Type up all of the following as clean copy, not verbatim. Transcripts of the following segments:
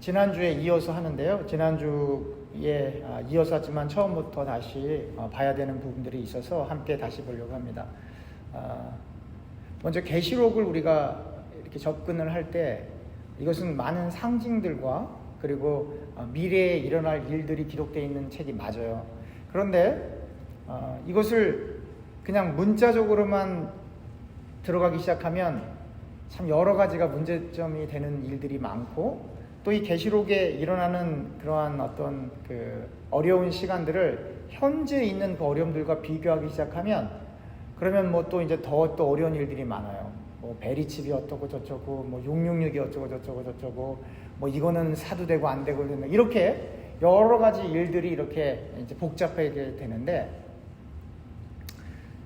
지난주에 이어서 하는데요. 지난주에 이어서 하지만 처음부터 다시 봐야 되는 부분들이 있어서 함께 다시 보려고 합니다. 먼저 계시록을 우리가 이렇게 접근을 할 때 이것은 많은 상징들과 그리고 미래에 일어날 일들이 기록되어 있는 책이 맞아요. 그런데 이것을 그냥 문자적으로만 들어가기 시작하면 참 여러 가지가 문제점이 되는 일들이 많고, 또 이 계시록에 일어나는 그러한 어떤 그 어려운 시간들을 현재 있는 그 어려움들과 비교하기 시작하면, 그러면 뭐 또 이제 또 어려운 일들이 많아요. 뭐 베리칩이 어쩌고 저쩌고, 뭐 666이 어쩌고 저쩌고, 뭐 이거는 사도 되고 안 되고 이렇게 여러 가지 일들이 이렇게 이제 복잡하게 되는데,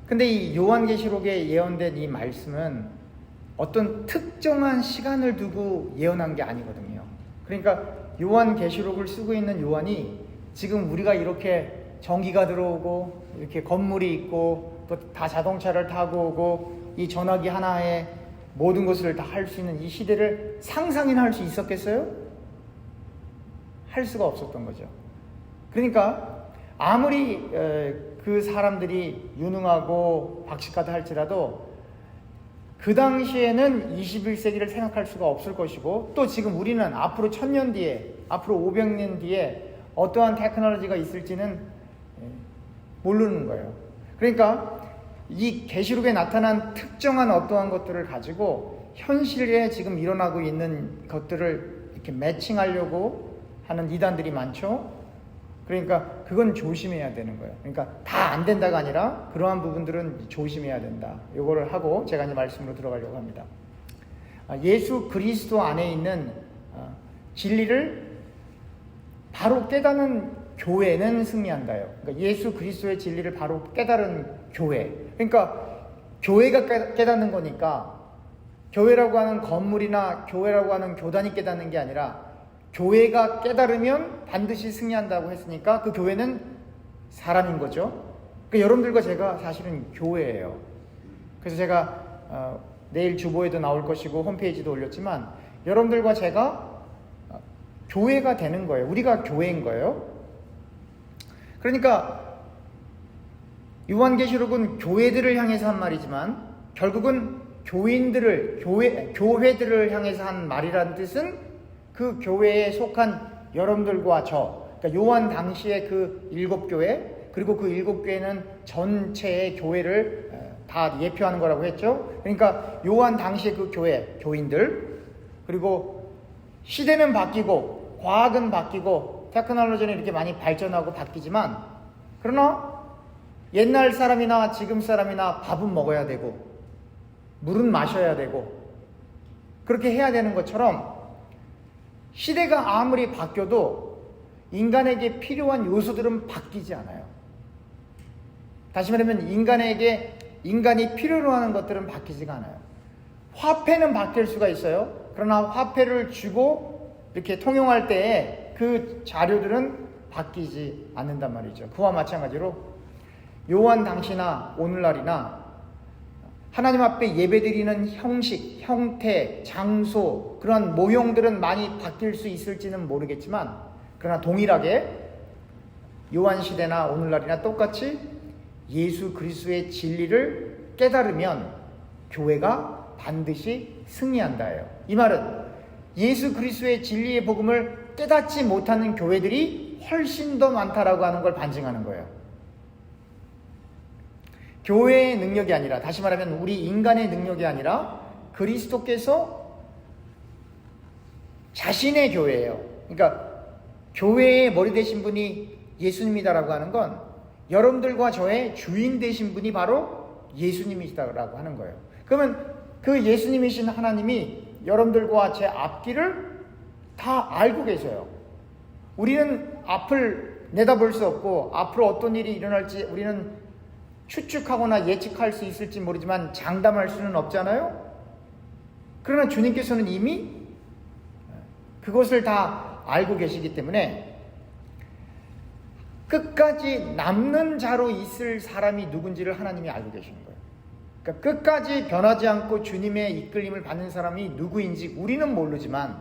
근데 이 요한계시록에 예언된 이 말씀은 어떤 특정한 시간을 두고 예언한 게 아니거든요. 그러니까 요한계시록을 쓰고 있는 요한이 지금 우리가 이렇게 전기가 들어오고 이렇게 건물이 있고 또 다 자동차를 타고 오고 이 전화기 하나에 모든 것을 다 할 수 있는 이 시대를 상상이나 할 수 있었겠어요? 할 수가 없었던 거죠. 그러니까 아무리 그 사람들이 유능하고 박식하다 할지라도 그 당시에는 21세기를 생각할 수가 없을 것이고, 또 지금 우리는 앞으로 1000년 뒤에, 앞으로 500년 뒤에 어떠한 테크놀로지가 있을지는 모르는 거예요. 그러니까 이 계시록에 나타난 특정한 어떠한 것들을 가지고 현실에 지금 일어나고 있는 것들을 이렇게 매칭하려고 하는 이단들이 많죠. 그러니까 그건 조심해야 되는 거예요. 그러니까 다 안 된다가 아니라 그러한 부분들은 조심해야 된다. 요거를 하고 제가 이제 말씀으로 들어가려고 합니다. 예수 그리스도 안에 있는 진리를 바로 깨닫는 교회는 승리한다요. 그러니까 예수 그리스도의 진리를 바로 깨달은 교회. 그러니까 교회가 깨닫는 거니까, 교회라고 하는 건물이나 교회라고 하는 교단이 깨닫는 게 아니라 교회가 깨달으면 반드시 승리한다고 했으니까 그 교회는 사람인 거죠. 그러니까 여러분들과 제가 사실은 교회예요. 그래서 제가 내일 주보에도 나올 것이고 홈페이지도 올렸지만 여러분들과 제가 교회가 되는 거예요. 우리가 교회인 거예요. 그러니까 요한계시록은 교회들을 향해서 한 말이지만 결국은 교회들을 향해서 한 말이라는 뜻은 그 교회에 속한 여러분들과 그러니까 요한 당시의 그 7교회, 그리고 그 7교회는 전체의 교회를 다 예표하는 거라고 했죠. 그러니까 요한 당시의 그 교인들, 그리고 시대는 바뀌고 과학은 바뀌고 테크놀로지는 이렇게 많이 발전하고 바뀌지만, 그러나 옛날 사람이나 지금 사람이나 밥은 먹어야 되고 물은 마셔야 되고 그렇게 해야 되는 것처럼 시대가 아무리 바뀌어도 인간에게 필요한 요소들은 바뀌지 않아요. 다시 말하면 인간이 필요로 하는 것들은 바뀌지가 않아요. 화폐는 바뀔 수가 있어요. 그러나 화폐를 주고 이렇게 통용할 때에 그 자료들은 바뀌지 않는단 말이죠. 그와 마찬가지로 요한 당시나 오늘날이나 하나님 앞에 예배드리는 형식, 형태, 장소, 그런 모형들은 많이 바뀔 수 있을지는 모르겠지만, 그러나 동일하게 요한 시대나 오늘날이나 똑같이 예수 그리스도의 진리를 깨달으면 교회가 반드시 승리한다예요. 이 말은 예수 그리스도의 진리의 복음을 깨닫지 못하는 교회들이 훨씬 더 많다라고 하는 걸 반증하는 거예요. 교회의 능력이 아니라, 다시 말하면 우리 인간의 능력이 아니라 그리스도께서 자신의 교회예요. 그러니까 교회의 머리 되신 분이 예수님이다라고 하는 건 여러분들과 저의 주인 되신 분이 바로 예수님이시다라고 하는 거예요. 그러면 그 예수님이신 하나님이 여러분들과 제 앞길을 다 알고 계세요. 우리는 앞을 내다볼 수 없고 앞으로 어떤 일이 일어날지 우리는 추측하거나 예측할 수 있을지 모르지만 장담할 수는 없잖아요. 그러나 주님께서는 이미 그것을 다 알고 계시기 때문에 끝까지 남는 자로 있을 사람이 누군지를 하나님이 알고 계시는 거예요. 그러니까 끝까지 변하지 않고 주님의 이끌림을 받는 사람이 누구인지 우리는 모르지만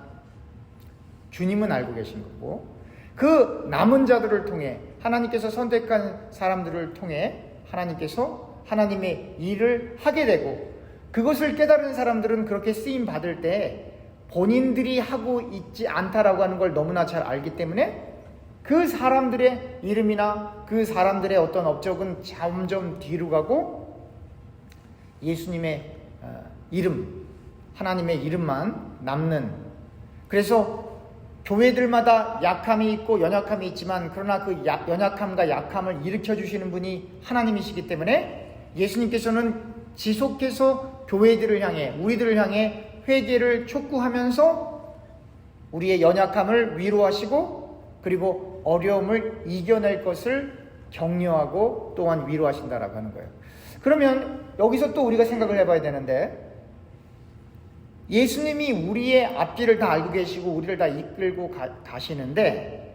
주님은 알고 계신 거고, 그 남은 자들을 통해 하나님께서 선택한 사람들을 통해 하나님께서 하나님의 일을 하게 되고, 그것을 깨달은 사람들은 그렇게 쓰임 받을 때 본인들이 하고 있지 않다라고 하는 걸 너무나 잘 알기 때문에 그 사람들의 이름이나 그 사람들의 어떤 업적은 점점 뒤로 가고 예수님의 이름, 하나님의 이름만 남는, 그래서 교회들마다 약함이 있고 연약함이 있지만 그러나 그 연약함과 약함을 일으켜 주시는 분이 하나님이시기 때문에 예수님께서는 지속해서 교회들을 향해, 우리들을 향해 회개를 촉구하면서 우리의 연약함을 위로하시고 그리고 어려움을 이겨낼 것을 격려하고 또한 위로하신다라고 하는 거예요. 그러면 여기서 또 우리가 생각을 해봐야 되는데, 예수님이 우리의 앞길을 다 알고 계시고 우리를 다 이끌고 가시는데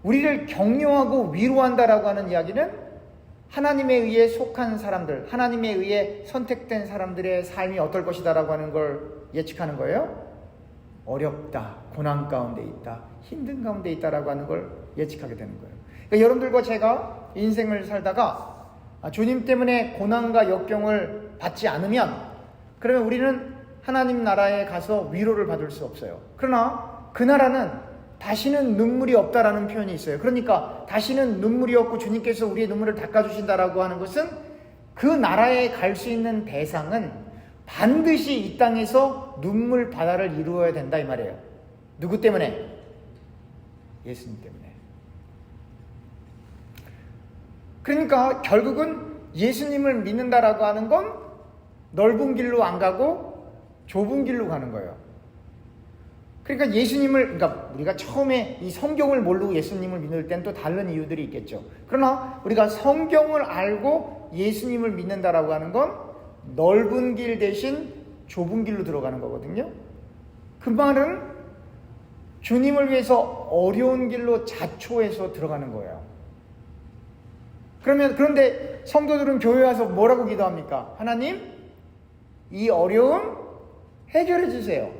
우리를 격려하고 위로한다라고 하는 이야기는 하나님에 의해 속한 사람들, 하나님에 의해 선택된 사람들의 삶이 어떨 것이다라고 하는 걸 예측하는 거예요. 어렵다, 고난 가운데 있다, 힘든 가운데 있다라고 하는 걸 예측하게 되는 거예요. 그러니까 여러분들과 제가 인생을 살다가 주님 때문에 고난과 역경을 받지 않으면 그러면 우리는 하나님 나라에 가서 위로를 받을 수 없어요. 그러나 그 나라는 다시는 눈물이 없다라는 표현이 있어요. 그러니까 다시는 눈물이 없고 주님께서 우리의 눈물을 닦아주신다라고 하는 것은 그 나라에 갈 수 있는 대상은 반드시 이 땅에서 눈물 바다를 이루어야 된다 이 말이에요. 누구 때문에? 예수님 때문에. 그러니까 결국은 예수님을 믿는다라고 하는 건 넓은 길로 안 가고 좁은 길로 가는 거예요. 그러니까 예수님을, 그러니까 우리가 처음에 이 성경을 모르고 예수님을 믿을 때는 또 다른 이유들이 있겠죠. 그러나 우리가 성경을 알고 예수님을 믿는다라고 하는 건 넓은 길 대신 좁은 길로 들어가는 거거든요. 그 말은 주님을 위해서 어려운 길로 자초해서 들어가는 거예요. 그런데 성도들은 교회 와서 뭐라고 기도합니까? 하나님, 이 어려움 해결해 주세요.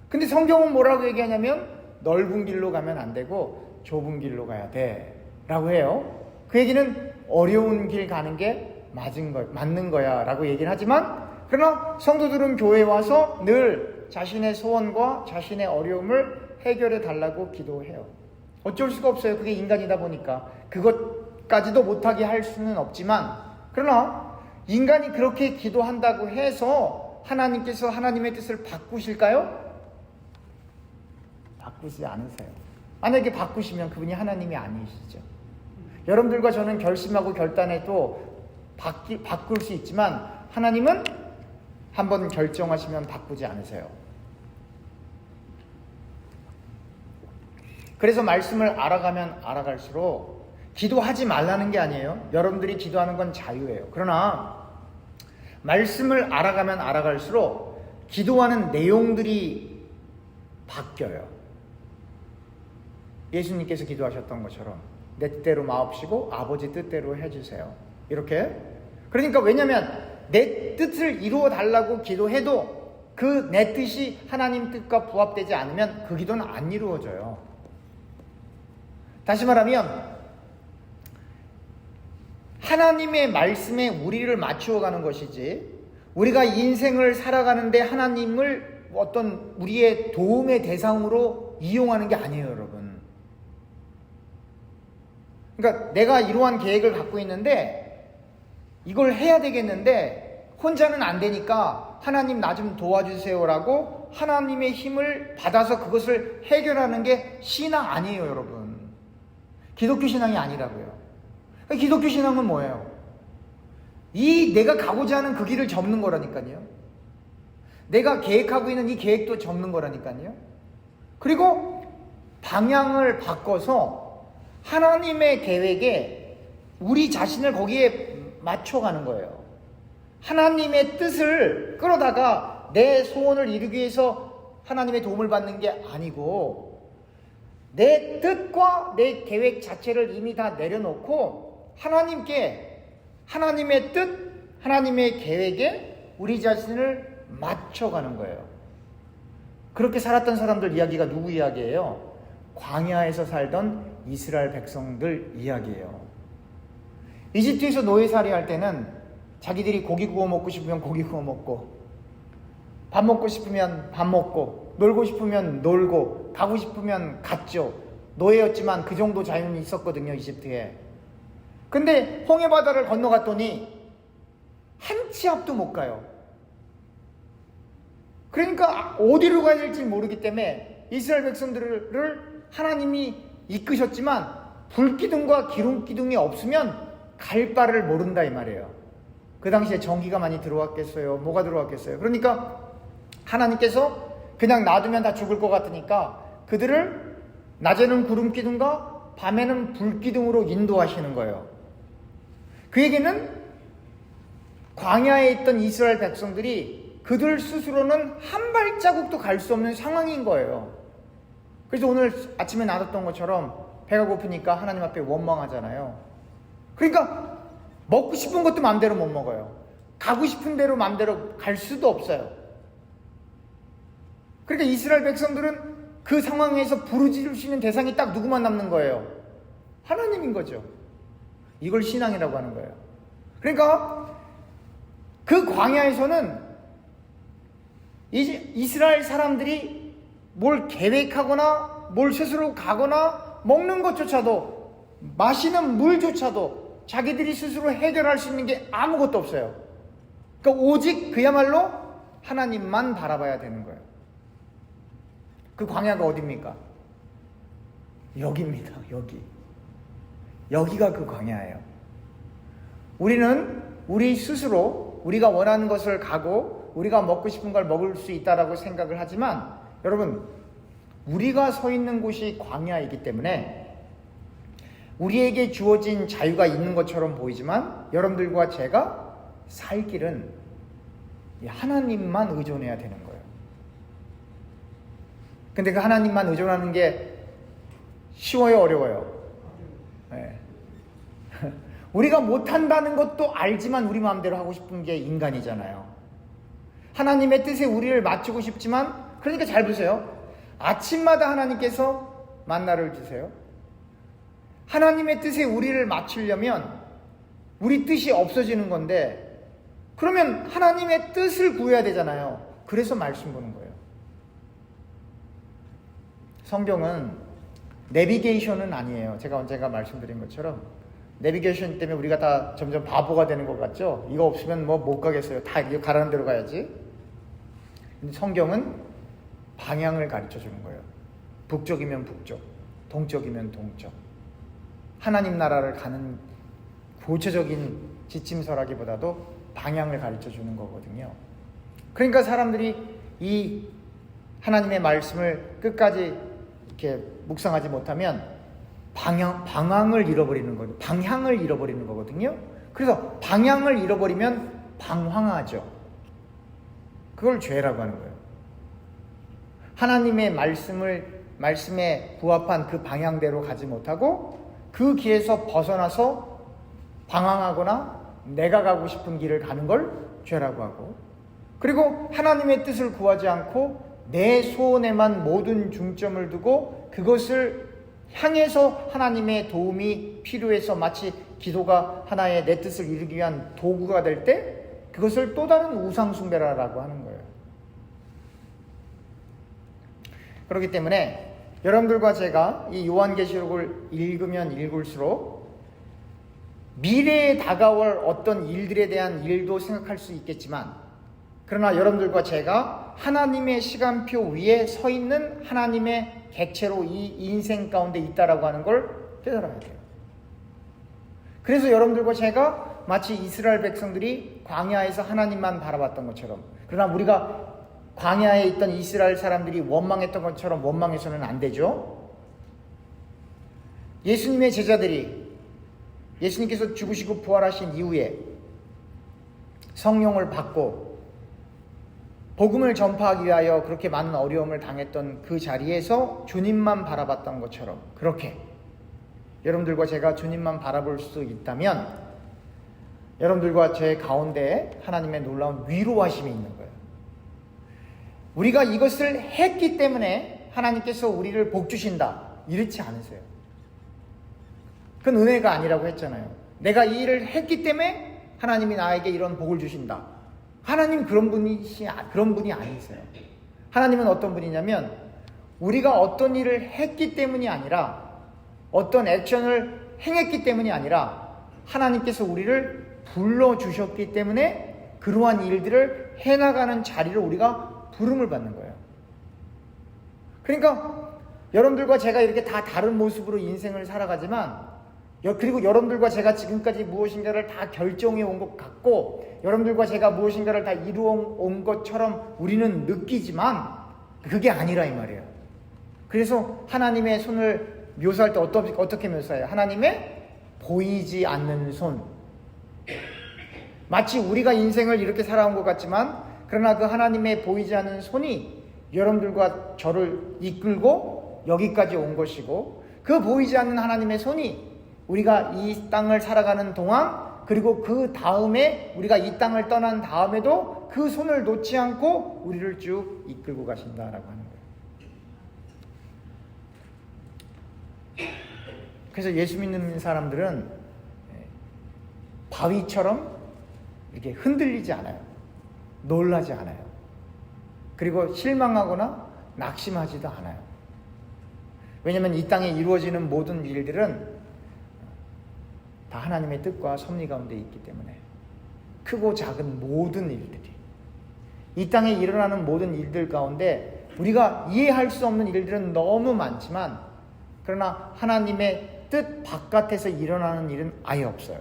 근데 성경은 뭐라고 얘기하냐면 넓은 길로 가면 안 되고 좁은 길로 가야 돼 라고 해요. 그 얘기는 어려운 길 가는 게 맞는 거야 라고 얘기는 하지만, 그러나 성도들은 교회에 와서 늘 자신의 소원과 자신의 어려움을 해결해 달라고 기도해요. 어쩔 수가 없어요. 그게 인간이다 보니까 그것까지도 못하게 할 수는 없지만, 그러나 인간이 그렇게 기도한다고 해서 하나님께서 하나님의 뜻을 바꾸실까요? 바꾸지 않으세요. 만약에 바꾸시면 그분이 하나님이 아니시죠. 여러분들과 저는 결심하고 결단해도 바꿀 수 있지만 하나님은 한번 결정하시면 바꾸지 않으세요. 그래서 말씀을 알아가면 알아갈수록 기도하지 말라는 게 아니에요. 여러분들이 기도하는 건 자유예요. 그러나 말씀을 알아가면 알아갈수록 기도하는 내용들이 바뀌어요. 예수님께서 기도하셨던 것처럼 내 뜻대로 마옵시고 아버지 뜻대로 해주세요. 이렇게. 그러니까 왜냐하면 내 뜻을 이루어 달라고 기도해도 그 내 뜻이 하나님 뜻과 부합되지 않으면 그 기도는 안 이루어져요. 다시 말하면 하나님의 말씀에 우리를 맞추어 가는 것이지, 우리가 인생을 살아가는데 하나님을 어떤 우리의 도움의 대상으로 이용하는 게 아니에요, 여러분. 그러니까 내가 이러한 계획을 갖고 있는데 이걸 해야 되겠는데 혼자는 안 되니까 하나님 나 좀 도와주세요라고 하나님의 힘을 받아서 그것을 해결하는 게 신앙 아니에요, 여러분. 기독교 신앙이 아니라고요. 기독교 신앙은 뭐예요? 내가 가고자 하는 그 길을 접는 거라니까요. 내가 계획하고 있는 이 계획도 접는 거라니까요. 그리고 방향을 바꿔서 하나님의 계획에 우리 자신을 거기에 맞춰가는 거예요. 하나님의 뜻을 끌어다가 내 소원을 이루기 위해서 하나님의 도움을 받는 게 아니고, 내 뜻과 내 계획 자체를 이미 다 내려놓고 하나님께, 하나님의 뜻, 하나님의 계획에 우리 자신을 맞춰가는 거예요. 그렇게 살았던 사람들 이야기가 누구 이야기예요? 광야에서 살던 이스라엘 백성들 이야기예요. 이집트에서 노예살이 할 때는 자기들이 고기 구워 먹고 싶으면 고기 구워 먹고, 밥 먹고 싶으면 밥 먹고, 놀고 싶으면 놀고, 가고 싶으면 갔죠. 노예였지만 그 정도 자유는 있었거든요, 이집트에. 근데 홍해바다를 건너갔더니 한 치 앞도 못 가요. 그러니까 어디로 가야 될지 모르기 때문에 이스라엘 백성들을 하나님이 이끄셨지만 불기둥과 기름기둥이 없으면 갈 바를 모른다 이 말이에요. 그 당시에 전기가 많이 들어왔겠어요? 뭐가 들어왔겠어요? 그러니까 하나님께서 그냥 놔두면 다 죽을 것 같으니까 그들을 낮에는 구름기둥과 밤에는 불기둥으로 인도하시는 거예요. 그 얘기는 광야에 있던 이스라엘 백성들이 그들 스스로는 한 발자국도 갈 수 없는 상황인 거예요. 그래서 오늘 아침에 나눴던 것처럼 배가 고프니까 하나님 앞에 원망하잖아요. 그러니까 먹고 싶은 것도 마음대로 못 먹어요. 가고 싶은 대로 마음대로 갈 수도 없어요. 그러니까 이스라엘 백성들은 그 상황에서 부르짖을 수 있는 대상이 딱 누구만 남는 거예요? 하나님인 거죠. 이걸 신앙이라고 하는 거예요. 그러니까 그 광야에서는 이스라엘 사람들이 뭘 계획하거나 뭘 스스로 가거나 먹는 것조차도, 마시는 물조차도 자기들이 스스로 해결할 수 있는 게 아무것도 없어요. 그러니까 오직 그야말로 하나님만 바라봐야 되는 거예요. 그 광야가 어디입니까? 여기입니다. 여기가 그 광야예요. 우리는 우리 스스로 우리가 원하는 것을 가고 우리가 먹고 싶은 걸 먹을 수 있다라고 생각을 하지만, 여러분, 우리가 서 있는 곳이 광야이기 때문에 우리에게 주어진 자유가 있는 것처럼 보이지만 여러분들과 제가 살 길은 하나님만 의존해야 되는 거예요. 근데 그 하나님만 의존하는 게 쉬워요, 어려워요? 네. 우리가 못한다는 것도 알지만 우리 마음대로 하고 싶은 게 인간이잖아요. 하나님의 뜻에 우리를 맞추고 싶지만, 그러니까 잘 보세요. 아침마다 하나님께서 만나를 주세요. 하나님의 뜻에 우리를 맞추려면 우리 뜻이 없어지는 건데, 그러면 하나님의 뜻을 구해야 되잖아요. 그래서 말씀 보는 거예요. 성경은 내비게이션은 아니에요. 제가 언젠가 말씀드린 것처럼 내비게이션 때문에 우리가 다 점점 바보가 되는 것 같죠? 이거 없으면 뭐 못 가겠어요. 다 이거 가라는 대로 가야지. 근데 성경은 방향을 가르쳐 주는 거예요. 북쪽이면 북쪽, 동쪽이면 동쪽. 하나님 나라를 가는 구체적인 지침서라기보다도 방향을 가르쳐 주는 거거든요. 그러니까 사람들이 이 하나님의 말씀을 끝까지 이렇게 묵상하지 못하면 방향을 잃어버리는 거예요. 방향을 잃어버리는 거거든요. 그래서 방향을 잃어버리면 방황하죠. 그걸 죄라고 하는 거예요. 하나님의 말씀에 부합한 그 방향대로 가지 못하고 그 길에서 벗어나서 방황하거나 내가 가고 싶은 길을 가는 걸 죄라고 하고, 그리고 하나님의 뜻을 구하지 않고 내 소원에만 모든 중점을 두고 그것을 향해서 하나님의 도움이 필요해서 마치 기도가 하나의 내 뜻을 이루기 위한 도구가 될 때 그것을 또 다른 우상숭배라고 하는 거예요. 그렇기 때문에 여러분들과 제가 이 요한계시록을 읽으면 읽을수록 미래에 다가올 어떤 일들에 대한 일도 생각할 수 있겠지만, 그러나 여러분들과 제가 하나님의 시간표 위에 서 있는 하나님의 객체로 이 인생 가운데 있다라고 하는 걸 깨달아야 돼요. 그래서 여러분들과 제가 마치 이스라엘 백성들이 광야에서 하나님만 바라봤던 것처럼, 그러나 우리가 광야에 있던 이스라엘 사람들이 원망했던 것처럼 원망해서는 안 되죠. 예수님의 제자들이 예수님께서 죽으시고 부활하신 이후에 성령을 받고 복음을 전파하기 위하여 그렇게 많은 어려움을 당했던 그 자리에서 주님만 바라봤던 것처럼, 그렇게 여러분들과 제가 주님만 바라볼 수 있다면 여러분들과 제 가운데에 하나님의 놀라운 위로하심이 있는 거예요. 우리가 이것을 했기 때문에 하나님께서 우리를 복 주신다, 이렇지 않으세요. 그건 은혜가 아니라고 했잖아요. 내가 이 일을 했기 때문에 하나님이 나에게 이런 복을 주신다. 하나님 그런 분이 아니세요. 하나님은 어떤 분이냐면 우리가 어떤 일을 했기 때문이 아니라, 어떤 액션을 행했기 때문이 아니라 하나님께서 우리를 불러주셨기 때문에 그러한 일들을 해나가는 자리를 우리가 부름을 받는 거예요. 그러니까 여러분들과 제가 이렇게 다 다른 모습으로 인생을 살아가지만, 그리고 여러분들과 제가 지금까지 무엇인가를 다 결정해 온 것 같고, 여러분들과 제가 무엇인가를 다 이루어 온 것처럼 우리는 느끼지만 그게 아니라 이 말이에요. 그래서 하나님의 손을 묘사할 때 어떻게 묘사해요? 하나님의 보이지 않는 손. 마치 우리가 인생을 이렇게 살아온 것 같지만, 그러나 그 하나님의 보이지 않는 손이 여러분들과 저를 이끌고 여기까지 온 것이고, 그 보이지 않는 하나님의 손이 우리가 이 땅을 살아가는 동안, 그리고 그 다음에 우리가 이 땅을 떠난 다음에도 그 손을 놓지 않고 우리를 쭉 이끌고 가신다라고 하는 거예요. 그래서 예수 믿는 사람들은 바위처럼 이렇게 흔들리지 않아요. 놀라지 않아요. 그리고 실망하거나 낙심하지도 않아요. 왜냐하면 이 땅에 이루어지는 모든 일들은 다 하나님의 뜻과 섭리 가운데 있기 때문에, 크고 작은 모든 일들이, 이 땅에 일어나는 모든 일들 가운데 우리가 이해할 수 없는 일들은 너무 많지만, 그러나 하나님의 뜻 바깥에서 일어나는 일은 아예 없어요.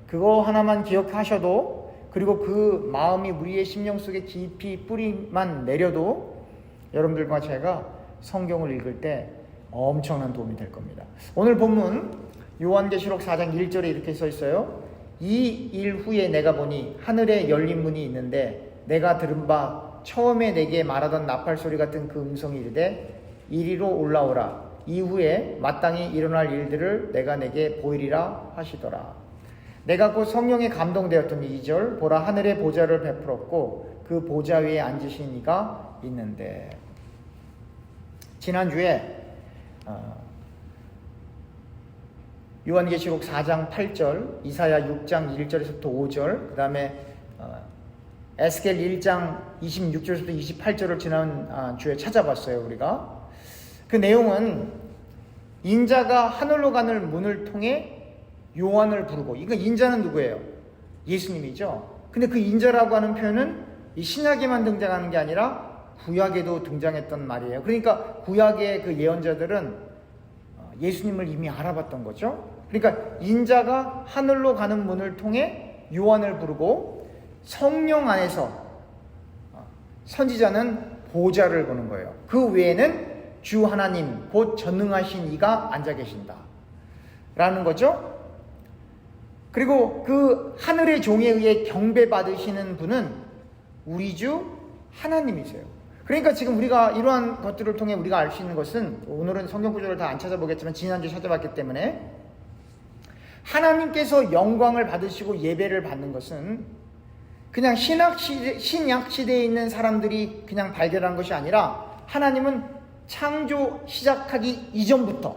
그거 하나만 기억하셔도, 그리고 그 마음이 우리의 심령 속에 깊이 뿌리만 내려도 여러분들과 제가 성경을 읽을 때 엄청난 도움이 될 겁니다. 오늘 본문 요한계시록 4장 1절에 이렇게 써 있어요. 이 일 후에 내가 보니 하늘에 열린 문이 있는데, 내가 들은 바 처음에 내게 말하던 나팔 소리 같은 그 음성이 이르되 이리로 올라오라. 이후에 마땅히 일어날 일들을 내가 내게 보이리라 하시더라. 내가 곧 성령에 감동되었더니 2절, 보라 하늘에 보좌를 베풀었고 그 보좌 위에 앉으신 이가 있는데. 지난주에 요한계시록 4장 8절, 이사야 6장 1절에서부터 5절, 그 다음에 에스겔 1장 26절에서부터 28절을 지난 주에 찾아봤어요. 우리가 그 내용은 인자가 하늘로 가는 문을 통해 요한을 부르고, 이거 인자는 누구예요? 예수님이죠. 근데 그 인자라고 하는 표현은 이 신약에만 등장하는 게 아니라 구약에도 등장했던 말이에요. 그러니까 구약의 그 예언자들은 예수님을 이미 알아봤던 거죠. 그러니까 인자가 하늘로 가는 문을 통해 요한을 부르고, 성령 안에서 선지자는 보좌를 보는 거예요. 그 외에는 주 하나님 곧 전능하신 이가 앉아 계신다 라는 거죠. 그리고 그 하늘의 종에 의해 경배받으시는 분은 우리 주 하나님이세요. 그러니까 지금 우리가 이러한 것들을 통해 우리가 알 수 있는 것은, 오늘은 성경 구절을 다 안 찾아보겠지만 지난주에 찾아봤기 때문에, 하나님께서 영광을 받으시고 예배를 받는 것은 그냥 신약 시대에 있는 사람들이 그냥 발견한 것이 아니라, 하나님은 창조 시작하기 이전부터,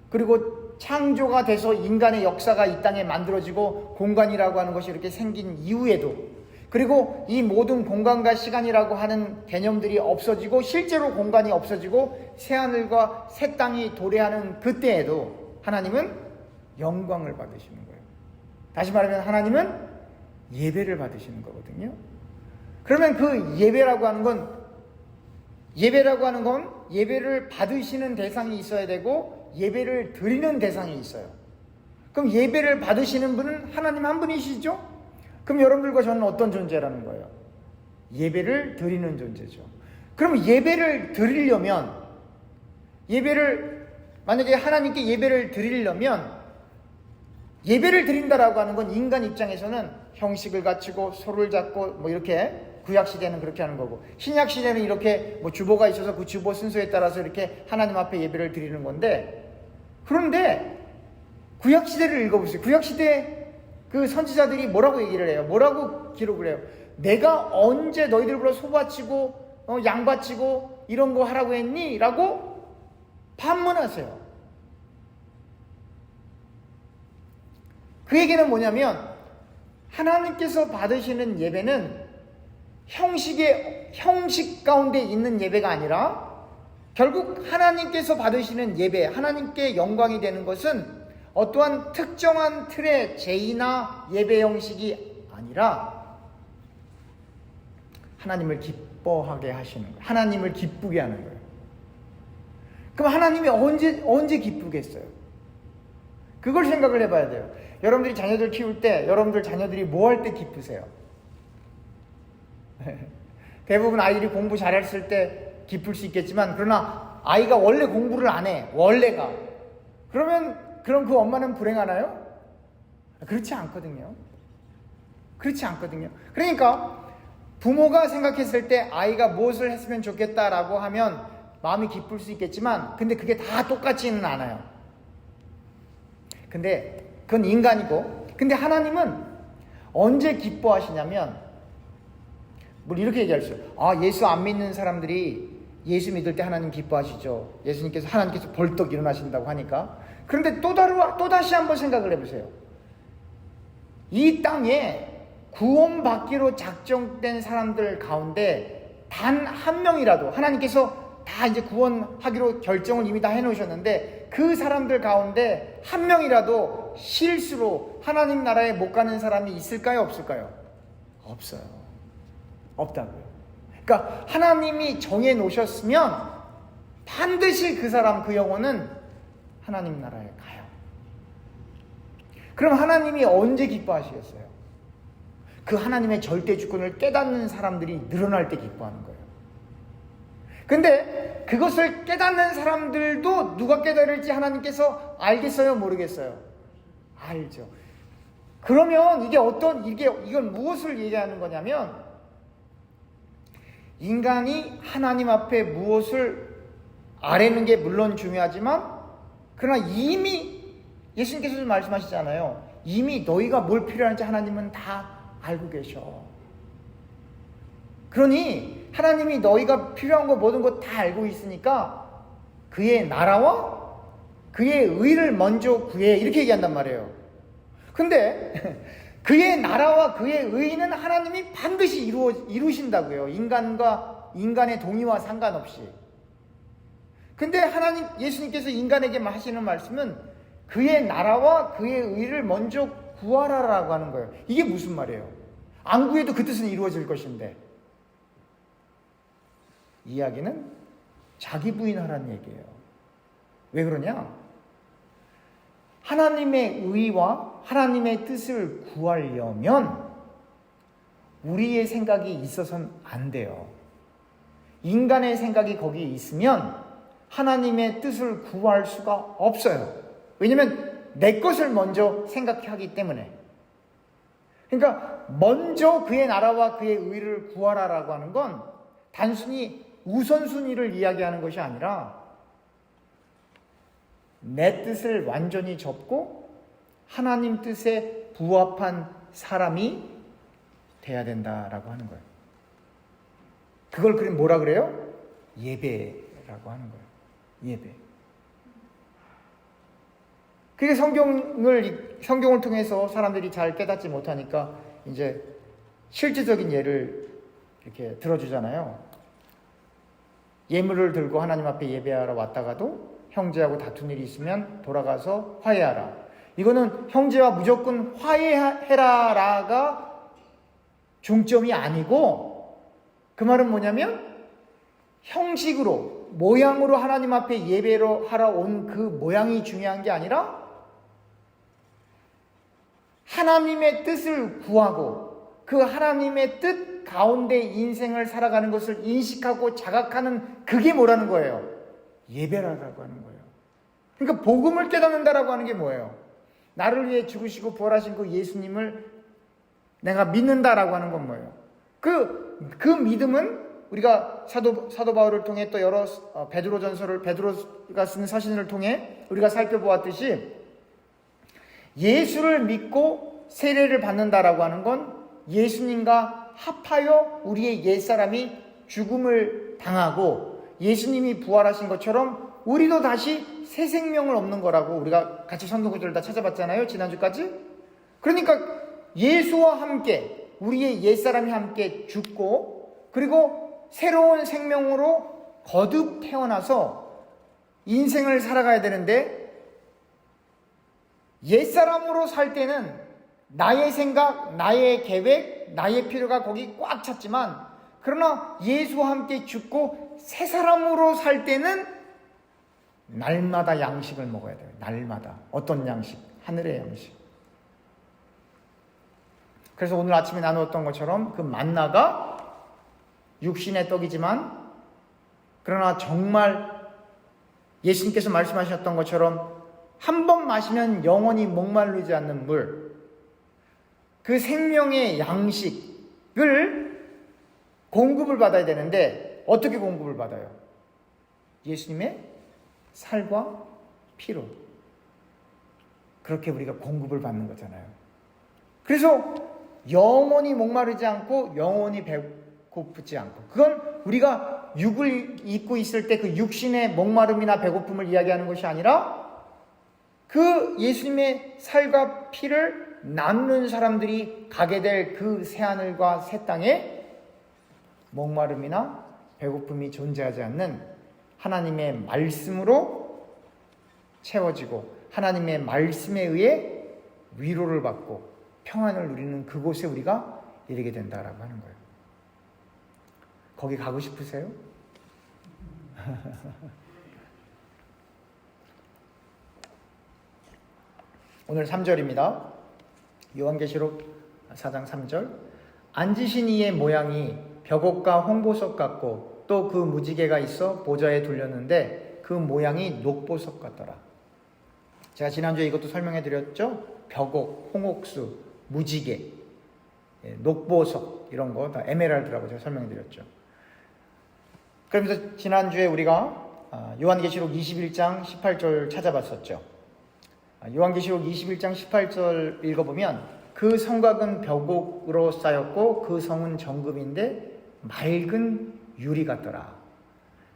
그리고 창조가 돼서 인간의 역사가 이 땅에 만들어지고 공간이라고 하는 것이 이렇게 생긴 이후에도, 그리고 이 모든 공간과 시간이라고 하는 개념들이 없어지고 실제로 공간이 없어지고 새하늘과 새 땅이 도래하는 그때에도 하나님은 영광을 받으시는 거예요. 다시 말하면 하나님은 예배를 받으시는 거거든요. 그러면 그 예배라고 하는 건 예배를 받으시는 대상이 있어야 되고 예배를 드리는 대상이 있어요. 그럼 예배를 받으시는 분은 하나님 한 분이시죠? 그럼 여러분들과 저는 어떤 존재라는 거예요? 예배를 드리는 존재죠. 그럼 예배를 드리려면, 만약에 하나님께 예배를 드리려면, 예배를 드린다라고 하는 건 인간 입장에서는 형식을 갖추고 소를 잡고 뭐 이렇게, 구약시대는 그렇게 하는 거고, 신약시대는 이렇게 뭐 주보가 있어서 그 주보 순서에 따라서 이렇게 하나님 앞에 예배를 드리는 건데, 그런데 구약시대를 읽어보세요. 구약시대 그 선지자들이 뭐라고 얘기를 해요? 뭐라고 기록을 해요? 내가 언제 너희들보다 소바치고 양바치고 이런 거 하라고 했니? 라고 반문하세요. 그 얘기는 뭐냐면 하나님께서 받으시는 예배는 형식 가운데 있는 예배가 아니라 결국 하나님께서 받으시는 예배, 하나님께 영광이 되는 것은 어떠한 특정한 틀의 제의나 예배 형식이 아니라 하나님을 기뻐하게 하시는 거예요. 하나님을 기쁘게 하는 거예요. 그럼 하나님이 언제 기쁘겠어요? 그걸 생각을 해봐야 돼요. 여러분들이 자녀들 키울 때 여러분들 자녀들이 뭐 할 때 기쁘세요? 대부분 아이들이 공부 잘했을 때 기쁠 수 있겠지만, 그러나 아이가 원래 공부를 안 해. 원래가. 그럼 그 엄마는 불행하나요? 그렇지 않거든요. 그렇지 않거든요. 그러니까 부모가 생각했을 때 아이가 무엇을 했으면 좋겠다라고 하면 마음이 기쁠 수 있겠지만, 근데 그게 다 똑같지는 않아요. 근데 그건 인간이고, 근데 하나님은 언제 기뻐하시냐면, 뭐 이렇게 얘기할 수 있어요. 예수 안 믿는 사람들이 예수 믿을 때 하나님 기뻐하시죠. 하나님께서 벌떡 일어나신다고 하니까. 그런데 또다시 한번 생각을 해보세요. 이 땅에 구원받기로 작정된 사람들 가운데 단 한 명이라도 하나님께서 다 이제 구원하기로 결정을 이미 다 해놓으셨는데, 그 사람들 가운데 한 명이라도 실수로 하나님 나라에 못 가는 사람이 있을까요? 없을까요? 없어요. 없다고요. 그러니까 하나님이 정해 놓으셨으면 반드시 그 사람, 그 영혼은 하나님 나라에 가요. 그럼 하나님이 언제 기뻐하시겠어요? 그 하나님의 절대 주권을 깨닫는 사람들이 늘어날 때 기뻐하는 거예요. 근데 그것을 깨닫는 사람들도 누가 깨달을지 하나님께서 알겠어요? 모르겠어요? 알죠. 그러면 이건 무엇을 얘기하는 거냐면, 인간이 하나님 앞에 무엇을 아뢰는 게 물론 중요하지만, 그러나 이미 예수님께서 말씀하시잖아요. 이미 너희가 뭘 필요한지 하나님은 다 알고 계셔. 그러니 하나님이 너희가 필요한 거 모든 것 다 알고 있으니까 그의 나라와 그의 의를 먼저 구해, 이렇게 얘기한단 말이에요. 근데 그의 나라와 그의 의는 하나님이 반드시 이루신다고요. 인간의 동의와 상관없이. 근데 예수님께서 인간에게 하시는 말씀은 그의 나라와 그의 의를 먼저 구하라라고 하는 거예요. 이게 무슨 말이에요? 안 구해도 그 뜻은 이루어질 것인데. 이야기는 자기 부인하라는 얘기예요. 왜 그러냐? 하나님의 의와 하나님의 뜻을 구하려면 우리의 생각이 있어서는 안 돼요. 인간의 생각이 거기에 있으면 하나님의 뜻을 구할 수가 없어요. 왜냐하면 내 것을 먼저 생각하기 때문에. 그러니까 먼저 그의 나라와 그의 의를 구하라라고 하는 건 단순히 우선순위를 이야기하는 것이 아니라 내 뜻을 완전히 접고 하나님 뜻에 부합한 사람이 돼야 된다라고 하는 거예요. 그걸 그럼 뭐라 그래요? 예배라고 하는 거예요. 예배. 그게 성경을 통해서 사람들이 잘 깨닫지 못하니까 이제 실질적인 예를 이렇게 들어주잖아요. 예물을 들고 하나님 앞에 예배하러 왔다가도 형제하고 다툰 일이 있으면 돌아가서 화해하라. 이거는 형제와 무조건 화해해라가 중점이 아니고, 그 말은 뭐냐면 형식으로, 모양으로 하나님 앞에 예배로 하러 온 그 모양이 중요한 게 아니라 하나님의 뜻을 구하고 그 하나님의 뜻 가운데 인생을 살아가는 것을 인식하고 자각하는, 그게 뭐라는 거예요? 예배라고 하는 거예요. 그러니까 복음을 깨닫는다라고 하는 게 뭐예요? 나를 위해 죽으시고 부활하신 그 예수님을 내가 믿는다라고 하는 건 뭐예요? 그 믿음은 우리가 사도 바울을 통해 또 여러 베드로가 쓴 서신을 통해 우리가 살펴보았듯이, 예수를 믿고 세례를 받는다라고 하는 건 예수님과 합하여 우리의 옛사람이 죽음을 당하고 예수님이 부활하신 것처럼 우리도 다시 새 생명을 얻는 거라고 우리가 같이 성경 구절을 다 찾아봤잖아요, 지난주까지. 그러니까 예수와 함께 우리의 옛사람이 함께 죽고 그리고 새로운 생명으로 거듭 태어나서 인생을 살아가야 되는데, 옛사람으로 살 때는 나의 생각, 나의 계획, 나의 필요가 거기 꽉 찼지만, 그러나 예수와 함께 죽고 새 사람으로 살 때는 날마다 양식을 먹어야 돼요. 날마다. 어떤 양식? 하늘의 양식. 그래서 오늘 아침에 나누었던 것처럼 그 만나가 육신의 떡이지만, 그러나 정말 예수님께서 말씀하셨던 것처럼 한 번 마시면 영원히 목마르지 않는 물, 그 생명의 양식을 공급을 받아야 되는데 어떻게 공급을 받아요? 예수님의 살과 피로. 그렇게 우리가 공급을 받는 거잖아요. 그래서 영원히 목마르지 않고 영원히 배고프지 않고, 그건 우리가 육을 입고 있을 때 그 육신의 목마름이나 배고픔을 이야기하는 것이 아니라 그 예수님의 살과 피를 나누는 사람들이 가게 될 그 새하늘과 새 땅에 목마름이나 배고픔이 존재하지 않는 하나님의 말씀으로 채워지고 하나님의 말씀에 의해 위로를 받고 평안을 누리는 그곳에 우리가 이르게 된다라고 하는 거예요. 거기 가고 싶으세요? 오늘 3절입니다. 요한계시록 4장 3절. 앉으신 이의 모양이 벽옥과 홍보석 같고 또 그 무지개가 있어 보좌에 둘렸는데 그 모양이 녹보석 같더라. 제가 지난주에 이것도 설명해 드렸죠. 벽옥, 홍옥수, 무지개, 녹보석 이런 거 다 에메랄드라고 제가 설명해 드렸죠. 그러면서 지난주에 우리가 요한계시록 21장 18절 찾아봤었죠. 요한계시록 21장 18절 읽어보면 그 성곽은 벽옥으로 쌓였고 그 성은 정금인데 맑은 유리 같더라.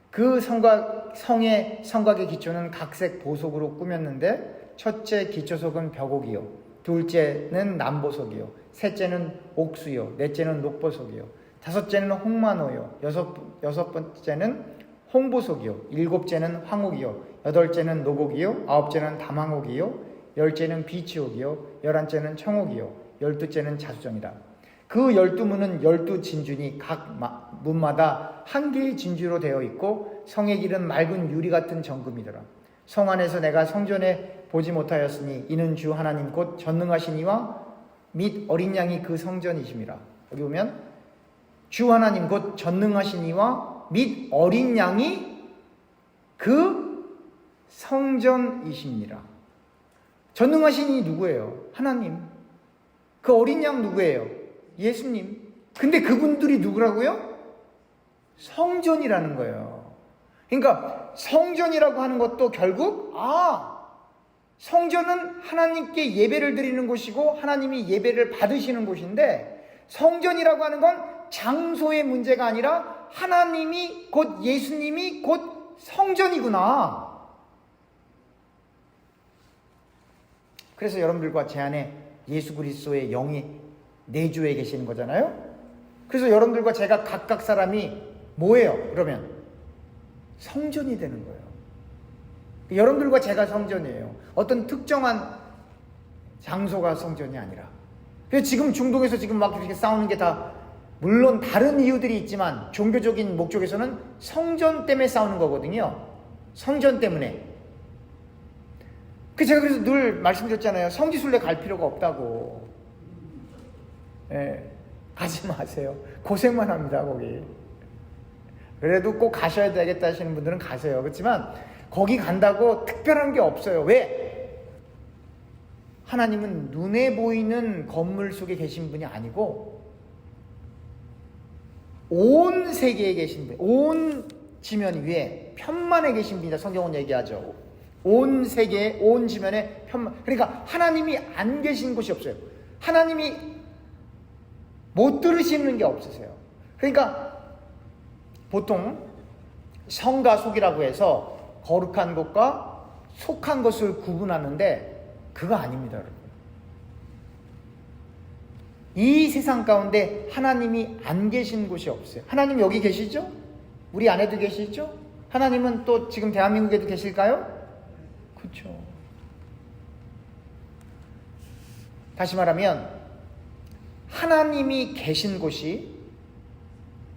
그 성의 성곽의 기초는 각색 보석으로 꾸몄는데 첫째 기초석은 벽옥이요, 둘째는 남보석이요, 셋째는 옥수요, 넷째는 녹보석이요, 다섯째는 홍마노요, 여섯 번째는 홍보석이요, 일곱째는 황옥이요, 여덟째는 노곡이요, 아홉째는 담황옥이요, 열째는 비치옥이요, 11째는 청옥이요, 12째는 자수정이다. 그 12문은 12진주니 각 문마다 한 개의 진주로 되어 있고 성의 길은 맑은 유리 같은 정금이더라. 성 안에서 내가 성전에 보지 못하였으니 이는 주 하나님 곧 전능하신 이와 및 어린 양이 그 성전이심이라. 여기 보면 주 하나님 곧 전능하신 이와 및 어린 양이 그 성전이십니다. 전능하신 이 누구예요? 하나님. 그 어린 양 누구예요? 예수님. 근데 그분들이 누구라고요? 성전이라는 거예요. 그러니까 성전이라고 하는 것도 결국 성전은 하나님께 예배를 드리는 곳이고 하나님이 예배를 받으시는 곳인데, 성전이라고 하는 건 장소의 문제가 아니라 하나님이 곧 예수님이 곧 성전이구나. 그래서 여러분들과 제 안에 예수 그리스도의 영이 내주해 계시는 거잖아요. 그래서 여러분들과 제가 각각 사람이 뭐예요? 그러면 성전이 되는 거예요. 여러분들과 제가 성전이에요. 어떤 특정한 장소가 성전이 아니라. 그래서 지금 중동에서 지금 막 이렇게 싸우는 게 다 물론 다른 이유들이 있지만 종교적인 목적에서는 성전 때문에 싸우는 거거든요. 성전 때문에. 제가 그래서 늘 말씀드렸잖아요. 성지순례 갈 필요가 없다고. 가지 마세요. 고생만 합니다, 거기. 그래도 꼭 가셔야 되겠다 하시는 분들은 가세요. 그렇지만 거기 간다고 특별한 게 없어요. 왜? 하나님은 눈에 보이는 건물 속에 계신 분이 아니고 온 세계에 계신 분, 온 지면 위에 편만에 계신 분이다. 성경은 얘기하죠. 온 세계에, 온 지면에 편만. 그러니까 하나님이 안 계신 곳이 없어요. 하나님이 못 들으시는 게 없으세요. 그러니까 보통 성과 속이라고 해서 거룩한 것과 속한 것을 구분하는데 그거 아닙니다, 여러분. 이 세상 가운데 하나님이 안 계신 곳이 없어요. 하나님 여기 계시죠? 우리 안에도 계시죠? 하나님은 또 지금 대한민국에도 계실까요? 그렇죠. 다시 말하면 하나님이 계신 곳이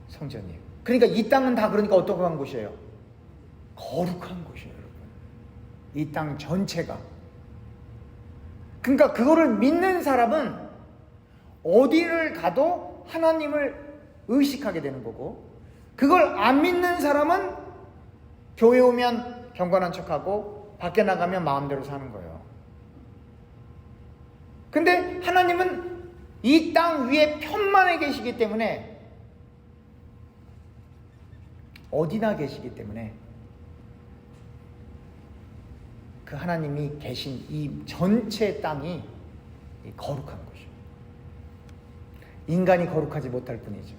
성전이에요. 그러니까 이 땅은 다 그러니까 어떠한 곳이에요? 거룩한 곳이에요, 여러분. 이 땅 전체가. 그러니까 그거를 믿는 사람은 어디를 가도 하나님을 의식하게 되는 거고, 그걸 안 믿는 사람은 교회 오면 경건한 척하고 밖에 나가면 마음대로 사는 거예요. 근데 하나님은 이 땅 위에 편만에 계시기 때문에, 어디나 계시기 때문에 그 하나님이 계신 이 전체 땅이 거룩한 것이죠. 인간이 거룩하지 못할 뿐이죠.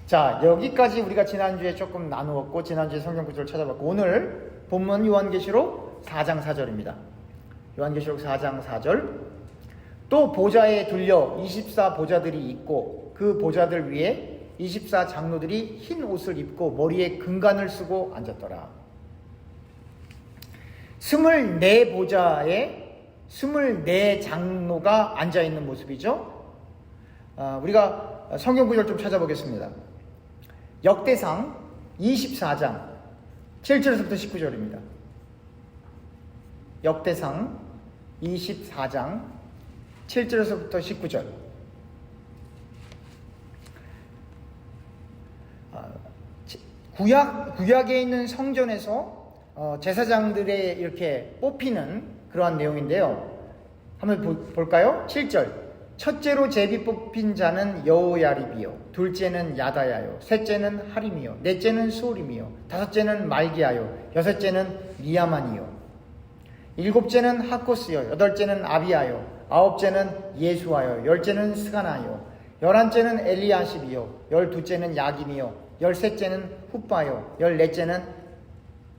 자, 여기까지 우리가 지난주에 조금 나누었고, 지난주에 성경 구절을 찾아봤고, 오늘 본문 요한계시록 4장 4절입니다. 요한계시록 4장 4절. 또 보좌에 둘려 24 보좌들이 있고 그 보좌들 위에 24 장로들이 흰 옷을 입고 머리에 금관을 쓰고 앉았더라. 24 보좌에 24 장로가 앉아있는 모습이죠. 우리가 성경 구절 좀 찾아보겠습니다. 역대상 24장 7절에서부터 19절입니다. 역대상 24장 7절에서부터 19절. 구약에 있는 성전에서 제사장들의 이렇게 뽑히는 그러한 내용인데요. 한번 볼까요? 7절. 첫째로 제비 뽑힌 자는 여호야립이요, 둘째는 야다야요, 셋째는 하림이요, 넷째는 수오림이요, 다섯째는 말기야요, 여섯째는 미야만이요, 일곱째는 하코스요, 여덟째는 아비야요, 아홉째는 예수와요, 열째는 스가나요, 열한째는 엘리야십이요, 열두째는 야김이요, 열셋째는 훗바요, 열넷째는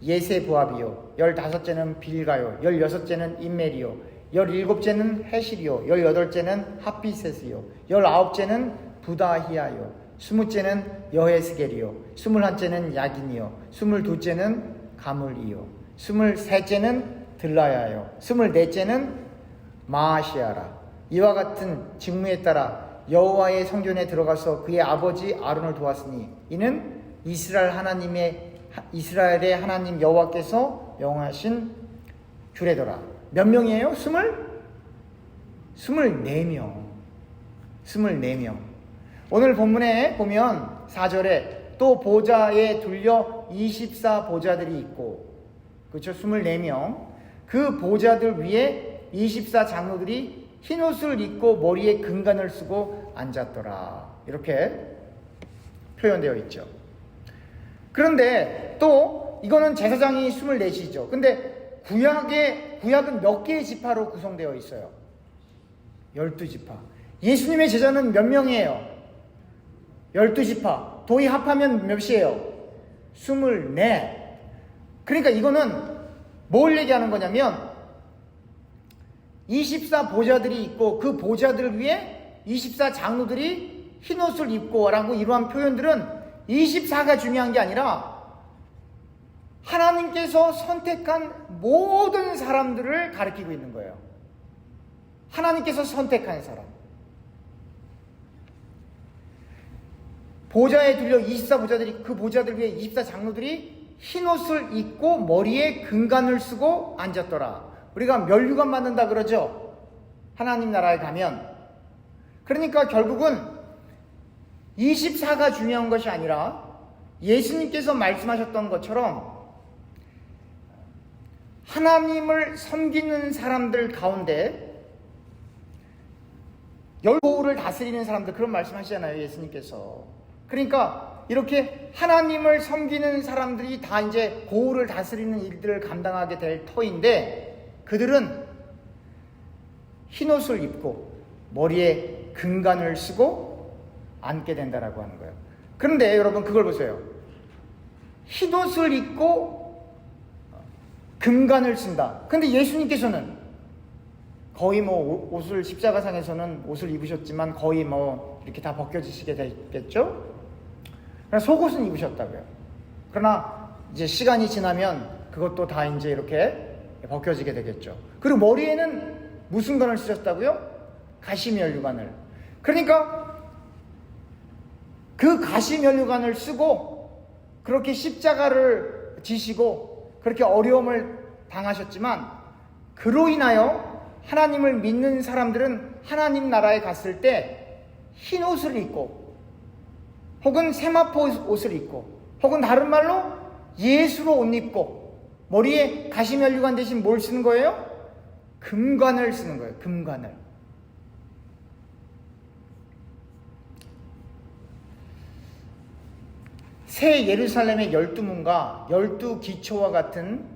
예세부압이요, 열다섯째는 빌가요, 열여섯째는 임멜이요, 열일곱째는 헤실이요, 열여덟째는 핫비셋이요, 열아홉째는 부다히아요, 스무째는 여헤스겔이요, 스물한째는 야긴이요, 스물두째는 가물이요, 스물셋째는 들라야요, 스물넷째는 마아시아라. 이와 같은 직무에 따라 여호와의 성전에 들어가서 그의 아버지 아론을 도왔으니 이는 이스라엘의 하나님 여호와께서 명하신 규례더라. 몇 명이에요? 24명. 24명. 오늘 본문에 보면 4절에 또 보좌에 둘려 24 보좌들이 있고, 그렇죠? 24명. 그 보좌들 위에 24 장로들이 흰옷을 입고 머리에 금관을 쓰고 앉았더라. 이렇게 표현되어 있죠. 그런데 또 이거는 제사장이 24이죠. 근데 구약은 몇 개의 지파로 구성되어 있어요? 12지파. 예수님의 제자는 몇 명이에요? 12지파. 도희 합하면 몇이에요? 24. 그러니까 이거는 뭘 얘기하는 거냐면 24 보좌들이 있고 그 보좌들 위에 24 장로들이 흰옷을 입고 라고 이러한 표현들은 24가 중요한 게 아니라 하나님께서 선택한 모든 사람들을 가리키고 있는 거예요. 하나님께서 선택한 사람. 보좌에 둘려 24 보좌들이, 그 보좌들 위에 24 장로들이 흰옷을 입고 머리에 금관을 쓰고 앉았더라. 우리가 면류관 받는다 그러죠? 하나님 나라에 가면. 그러니까 결국은 24가 중요한 것이 아니라 예수님께서 말씀하셨던 것처럼 하나님을 섬기는 사람들 가운데 열보를 다스리는 사람들, 그런 말씀하시잖아요, 예수님께서. 그러니까 이렇게 하나님을 섬기는 사람들이 다 이제 고울을 다스리는 일들을 감당하게 될 터인데, 그들은 흰옷을 입고 머리에 금관을 쓰고 앉게 된다라고 하는 거예요. 그런데 여러분 그걸 보세요. 흰옷을 입고 금관을 쓴다. 근데 예수님께서는 거의 뭐 옷을 십자가상에서는 옷을 입으셨지만 거의 뭐 이렇게 다 벗겨지시게 됐겠죠? 그러나 속옷은 입으셨다고요. 그러나 이제 시간이 지나면 그것도 다 이제 이렇게 벗겨지게 되겠죠. 그리고 머리에는 무슨 관을 쓰셨다고요? 가시면류관을. 그러니까 그 가시면류관을 쓰고 그렇게 십자가를 지시고 그렇게 어려움을 당하셨지만 그로 인하여 하나님을 믿는 사람들은 하나님 나라에 갔을 때 흰 옷을 입고 혹은 세마포 옷을 입고 혹은 다른 말로 예수로 옷 입고 머리에 가시면류관 대신 뭘 쓰는 거예요? 금관을 쓰는 거예요. 금관을. 새 예루살렘의 12문과 12기초와 같은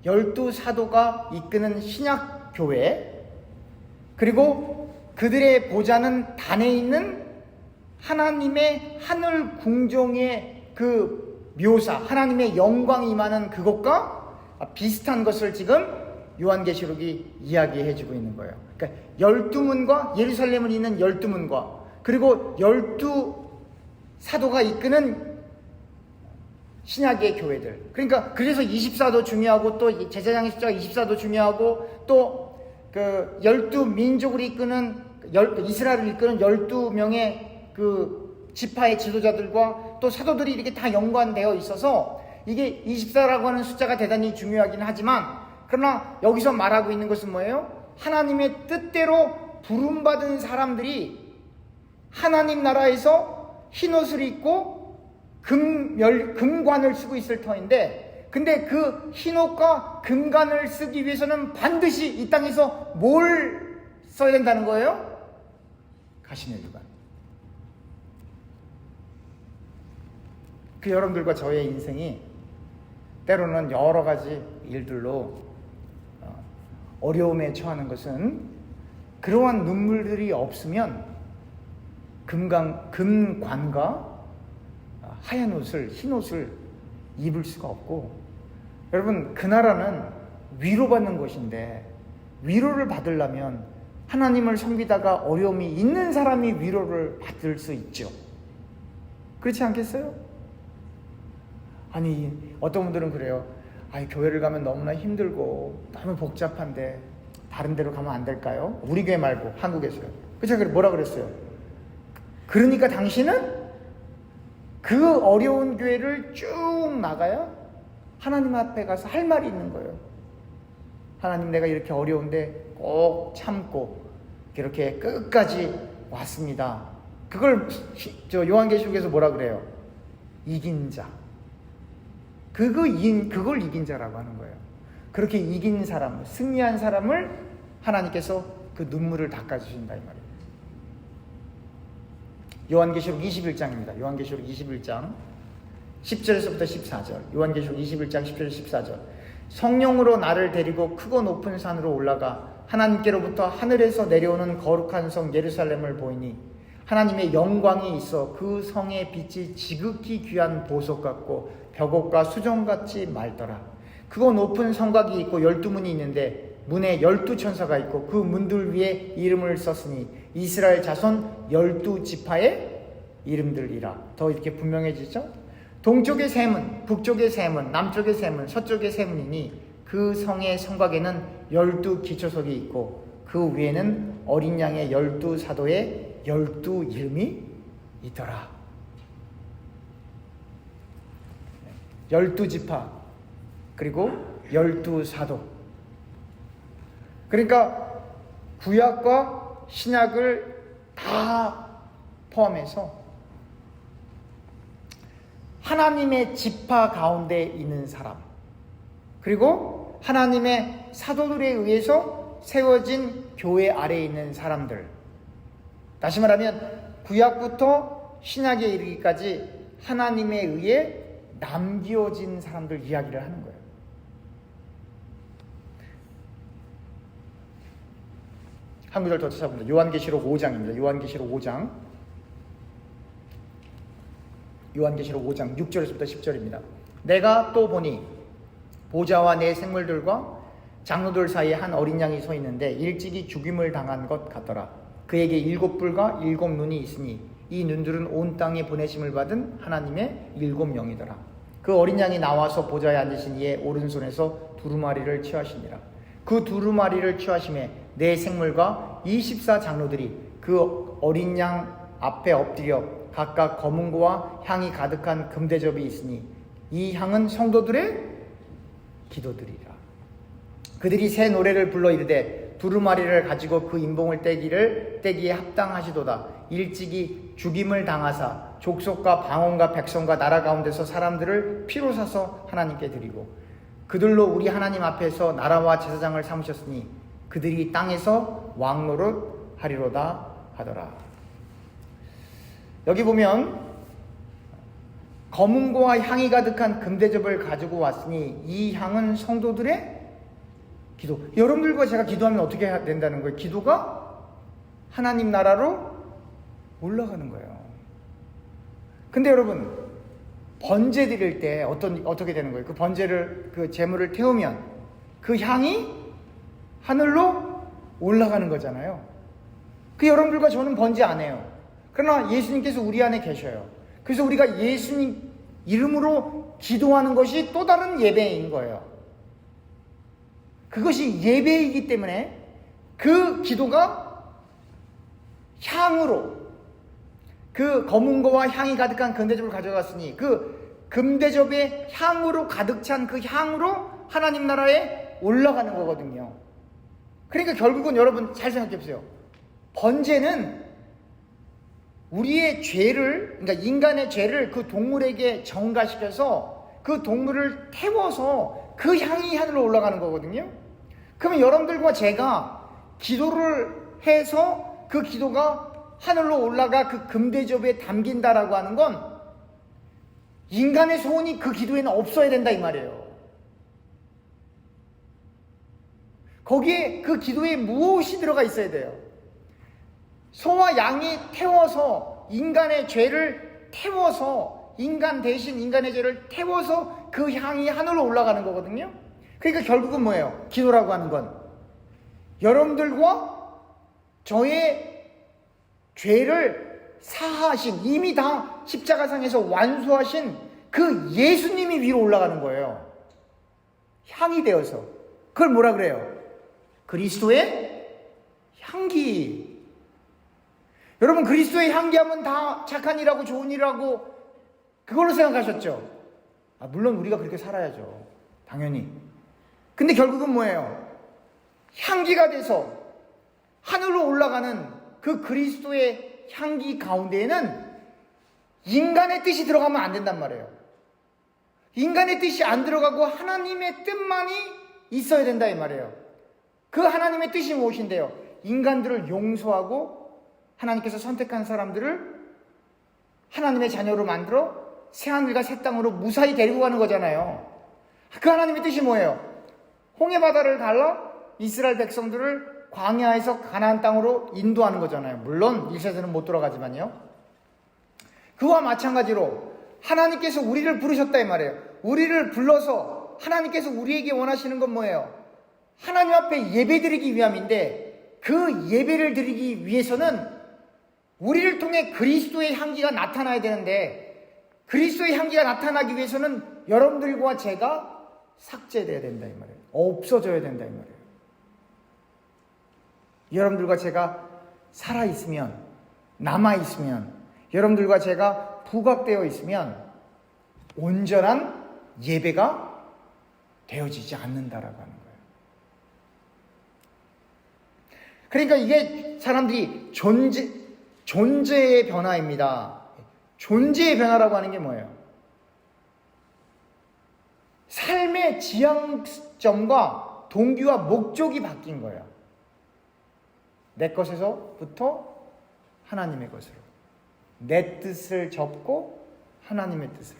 12사도가 이끄는 신약교회, 그리고 그들의 보좌는 단에 있는 하나님의 하늘 궁정의 그 묘사, 하나님의 영광이 임하는 그것과 비슷한 것을 지금 요한계시록이 이야기해주고 있는 거예요. 그러니까 12문과 예루살렘을 잇는 12문과 그리고 12사도가 이끄는 신약의 교회들. 그러니까 그래서 24도 중요하고 또 제사장의 숫자가 24도 중요하고 또 그 12민족을 이끄는 이스라엘을 이끄는 12명의 그 지파의 지도자들과 또 사도들이 이렇게 다 연관되어 있어서 이게 24라고 하는 숫자가 대단히 중요하긴 하지만 그러나 여기서 말하고 있는 것은 뭐예요? 하나님의 뜻대로 부름받은 사람들이 하나님 나라에서 흰옷을 입고 금관을 쓰고 있을 터인데 근데 그 흰옷과 금관을 쓰기 위해서는 반드시 이 땅에서 뭘 써야 된다는 거예요? 가시면류관. 그 여러분들과 저의 인생이 때로는 여러 가지 일들로 어려움에 처하는 것은 그러한 눈물들이 없으면 금관과 하얀 옷을, 흰 옷을 입을 수가 없고, 여러분 그 나라는 위로받는 곳인데 위로를 받으려면 하나님을 섬기다가 어려움이 있는 사람이 위로를 받을 수 있죠. 그렇지 않겠어요? 아니 어떤 분들은 그래요. 아니 교회를 가면 너무나 힘들고 너무 복잡한데 다른 데로 가면 안 될까요? 우리 교회 말고 한국에서요. 그쵸? 뭐라 그랬어요? 그러니까 당신은 그 어려운 교회를 쭉 나가야 하나님 앞에 가서 할 말이 있는 거예요. 하나님 내가 이렇게 어려운데 꼭 참고 이렇게 끝까지 왔습니다. 그걸 요한계시록에서 뭐라 그래요? 이긴 자. 그걸 이긴 자라고 하는 거예요. 그렇게 이긴 사람, 승리한 사람을 하나님께서 그 눈물을 닦아주신다 이 말이에요. 요한계시록 21장입니다. 요한계시록 21장 10절에서부터 14절. 요한계시록 21장 10절 14절. 성령으로 나를 데리고 크고 높은 산으로 올라가 하나님께로부터 하늘에서 내려오는 거룩한 성 예루살렘을 보이니 하나님의 영광이 있어 그 성의 빛이 지극히 귀한 보석 같고 벽옥과 수정같이 맑더라. 크고 높은 성곽이 있고 12문이 있는데 문에 12천사가 있고 그 문들 위에 이름을 썼으니 이스라엘 자손 12지파의 이름들이라. 더 이렇게 분명해지죠? 동쪽의 세 문, 북쪽의 세 문, 남쪽의 세 문, 서쪽의 세 문이니 그 성의 성곽에는 12기초석이 있고 그 위에는 어린 양의 12사도의 12 이름이 있더라. 12지파 그리고 12사도. 그러니까 구약과 신약을 다 포함해서 하나님의 지파 가운데 있는 사람, 그리고 하나님의 사도들에 의해서 세워진 교회 아래에 있는 사람들. 다시 말하면 구약부터 신약에 이르기까지 하나님에 의해 남겨진 사람들 이야기를 하는 거예요. 한 구절 더 찾아봅니다. 요한계시록 5장입니다. 요한계시록 5장 요한계시록 5장 6절에서부터 10절입니다. 내가 또 보니 보좌와 내 생물들과 장로들 사이에 한 어린 양이 서 있는데 일찍이 죽임을 당한 것 같더라. 그에게 7뿔과 7눈이 있으니 이 눈들은 온 땅에 보내심을 받은 하나님의 7영이더라. 그 어린 양이 나와서 보좌에 앉으신 이의 오른손에서 두루마리를 취하시니라. 그 두루마리를 취하심에 내 생물과 24 장로들이 그 어린 양 앞에 엎드려 각각 검은고와 향이 가득한 금대접이 있으니 이 향은 성도들의 기도들이라. 그들이 새 노래를 불러 이르되 두루마리를 가지고 그 인봉을 떼기에 합당하시도다. 일찍이 죽임을 당하사 족속과 방언과 백성과 나라 가운데서 사람들을 피로 사서 하나님께 드리고 그들로 우리 하나님 앞에서 나라와 제사장을 삼으셨으니 그들이 땅에서 왕노릇 하리로다 하더라. 여기 보면 검은고와 향이 가득한 금대접을 가지고 왔으니 이 향은 성도들의 기도. 여러분들과 제가 기도하면 어떻게 해야 된다는 거예요? 기도가 하나님 나라로 올라가는 거예요. 근데 여러분, 번제 드릴 때 어떻게 되는 거예요? 그 번제를, 그 제물을 태우면 그 향이 하늘로 올라가는 거잖아요. 그 여러분들과 저는 번제 안 해요. 그러나 예수님께서 우리 안에 계셔요. 그래서 우리가 예수님 이름으로 기도하는 것이 또 다른 예배인 거예요. 그것이 예배이기 때문에 그 기도가 향으로, 그 검은고와 향이 가득한 금대접을 가져갔으니 그 금대접의 향으로 가득 찬 그 향으로 하나님 나라에 올라가는 거거든요. 그러니까 결국은 여러분 잘 생각해 보세요. 번제는 우리의 죄를, 그러니까 인간의 죄를 그 동물에게 전가시켜서 그 동물을 태워서 그 향이 하늘로 올라가는 거거든요. 그러면 여러분들과 제가 기도를 해서 그 기도가 하늘로 올라가 그 금대접에 담긴다라고 하는 건 인간의 소원이 그 기도에는 없어야 된다 이 말이에요. 거기에 그 기도에 무엇이 들어가 있어야 돼요? 소와 양이 태워서 인간의 죄를 태워서, 인간 대신 인간의 죄를 태워서 그 향이 하늘로 올라가는 거거든요. 그러니까 결국은 뭐예요? 기도라고 하는 건 여러분들과 저의 죄를 사하신, 이미 다 십자가상에서 완수하신 그 예수님이 위로 올라가는 거예요. 향이 되어서. 그걸 뭐라 그래요? 그리스도의 향기. 여러분, 그리스도의 향기하면 다 착한 일하고 좋은 일하고 그걸로 생각하셨죠? 물론 우리가 그렇게 살아야죠. 당연히. 근데 결국은 뭐예요? 향기가 돼서 하늘로 올라가는 그 그리스도의 향기 가운데에는 인간의 뜻이 들어가면 안 된단 말이에요. 인간의 뜻이 안 들어가고 하나님의 뜻만이 있어야 된다 이 말이에요. 그 하나님의 뜻이 무엇인데요? 인간들을 용서하고 하나님께서 선택한 사람들을 하나님의 자녀로 만들어 새하늘과 새 땅으로 무사히 데리고 가는 거잖아요. 그 하나님의 뜻이 뭐예요? 홍해바다를 갈라 이스라엘 백성들을 광야에서 가나안 땅으로 인도하는 거잖아요. 물론 1세대는 못 돌아가지만요. 그와 마찬가지로 하나님께서 우리를 부르셨다 이 말이에요. 우리를 불러서 하나님께서 우리에게 원하시는 건 뭐예요? 하나님 앞에 예배드리기 위함인데 그 예배를 드리기 위해서는 우리를 통해 그리스도의 향기가 나타나야 되는데 그리스도의 향기가 나타나기 위해서는 여러분들과 제가 삭제돼야 된다 이 말이에요. 없어져야 된다 이 말이에요. 여러분들과 제가 살아있으면, 남아있으면, 여러분들과 제가 부각되어 있으면 온전한 예배가 되어지지 않는다라고 하는 거예요. 그러니까 이게 사람들이 존재의 변화입니다. 존재의 변화라고 하는 게 뭐예요? 삶의 지향점과 동기와 목적이 바뀐 거예요. 내 것에서부터 하나님의 것으로, 내 뜻을 접고 하나님의 뜻으로,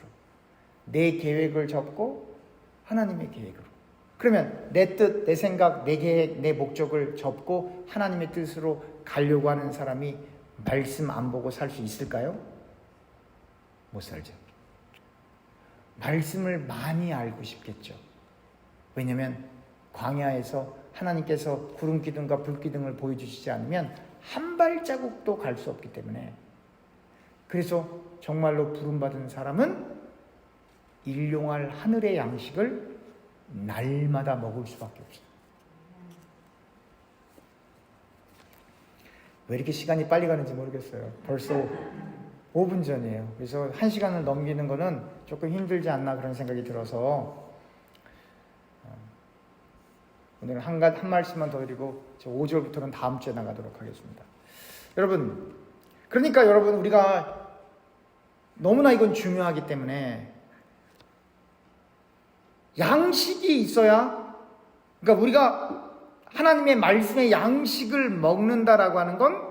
내 계획을 접고 하나님의 계획으로. 그러면 내 뜻, 내 생각, 내 계획, 내 목적을 접고 하나님의 뜻으로 가려고 하는 사람이 말씀 안 보고 살 수 있을까요? 못 살죠. 말씀을 많이 알고 싶겠죠. 왜냐하면 광야에서 하나님께서 구름 기둥과 불 기둥을 보여주시지 않으면 한 발자국도 갈 수 없기 때문에, 그래서 정말로 부름받은 사람은 일용할 하늘의 양식을 날마다 먹을 수밖에 없어요. 왜 이렇게 시간이 빨리 가는지 모르겠어요. 벌써 5분 전이에요. 그래서 1시간을 넘기는 거는 조금 힘들지 않나 그런 생각이 들어서 오늘 한 말씀만 더 드리고 5절부터는 다음 주에 나가도록 하겠습니다. 여러분, 그러니까 여러분, 우리가 너무나 이건 중요하기 때문에 양식이 있어야, 그러니까 우리가 하나님의 말씀의 양식을 먹는다라고 하는 건